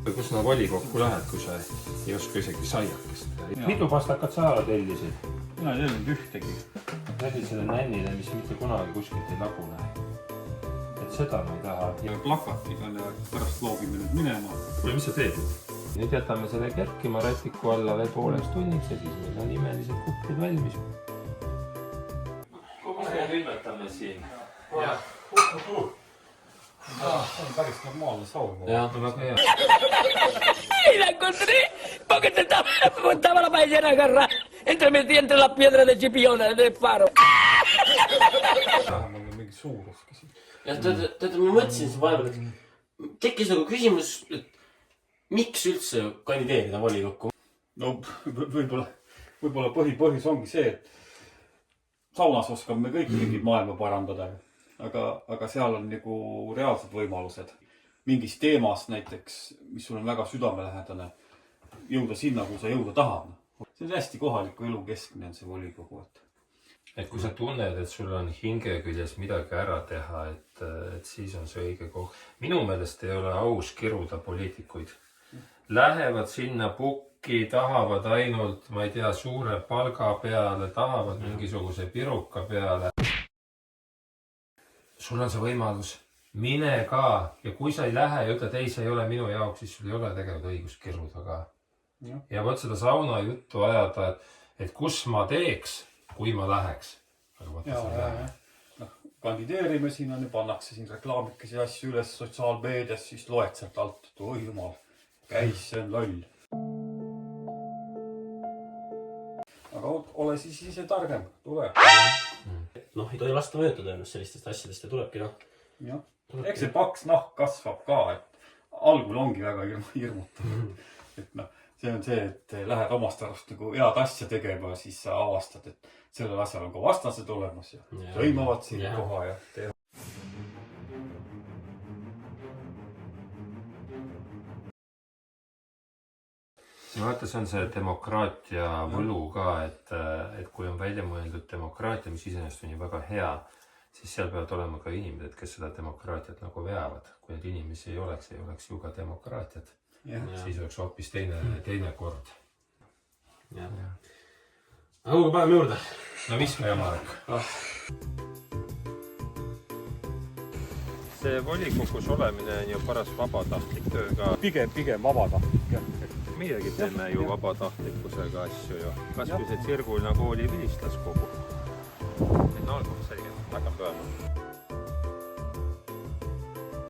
Kus sa volikokku lähed, kui sa ei oska isegi saiakest? Mitu pastakat sa tellisid? Mina ei tellinud ühtegi. Sellisele nännile, mis mitte kunagi kuskilt ei lagune. Et seda ma ei taha. Ja plakatiga ja pärast loobime nüüd minema. Kuule, mis sa teed? Nüüd jätame selle kerkima rätiku alla veel pooleks tunniks ja siis meil on imelised kuklid valmis. Kus me külmetame siin? Jah. See on päris normaalne saun. Jah, on väga hea. ¡Y la encontré! Porque estaba la paellera agarrada entre las piedras de Chipiona, del faro. Mul on mingi suuruski siin. Ja tead, ma mõtlesin see vahepeal, et tekkis nagu küsimus, et miks üldse kandideerida volikokku? No võib-olla põhipõhjus ongi see, et saunas oskame me kõik mingid maailma parandada. Aga seal on nagu reaalsed võimalused. Mingis teemas näiteks, mis sul on väga südamelähedane, jõuda sinna, kui sa jõuda tahad. See on hästi kohaliku elu keskne on see volikogu. Et kui sa tunned, et sul on hinge küljes midagi ära teha, et siis on see õige koht. Minu meelest ei ole aus kiruda poliitikuid. Lähevad sinna pukki, tahavad ainult, ma ei tea, suure palga peale, tahavad mingisuguse piruka peale. Sul on see võimalus, mine ka ja kui sa ei lähe ja ütled, ei, see ei ole minu jaoks, siis sul ei ole tegelikult õigust kiruda ka. Ja võt seda sauna juttu ajada, et kus ma teeks, kui ma läheks. Kandideerime siin on ja pannakse siin reklaamikesi asju üles sotsiaalmeedias, siis loed sealt alt, et oi jumal, käis, see on loll. Aga ole siis ise targem, tule. Ei tohi lasta mõjutada ennast sellistest asjadest ja tulebki Eks see paks nahk kasvab ka, et algul ongi väga hirmutav. See on see, et lähed omast arust nagu head asja tegema, siis sa avastad, et sellel asjal on ka vastased olemas ja sõimavad siin koha ja teevad. Vaata, see on see demokraatia võlu ka, et kui on välja mõeldud demokraatia, mis iseenesest on ju väga hea, siis seal peavad olema ka inimesed, kes seda demokraatiat nagu veavad. Kui need inimesi ei oleks ju ka demokraatiat. Siis oleks hoopis teine kord. Aga kui paneme juurde? No mis me, Marek? See volikogus olemine on ju paras vabatahtlik töö ka. Pigem vabatahtlik, jah. Meiegi teeme ju vabatahtlikkusega asju ju. Kas kui see Tsirgulna kooli vilistlaskogu. Need on algab selge, hakkab tööma.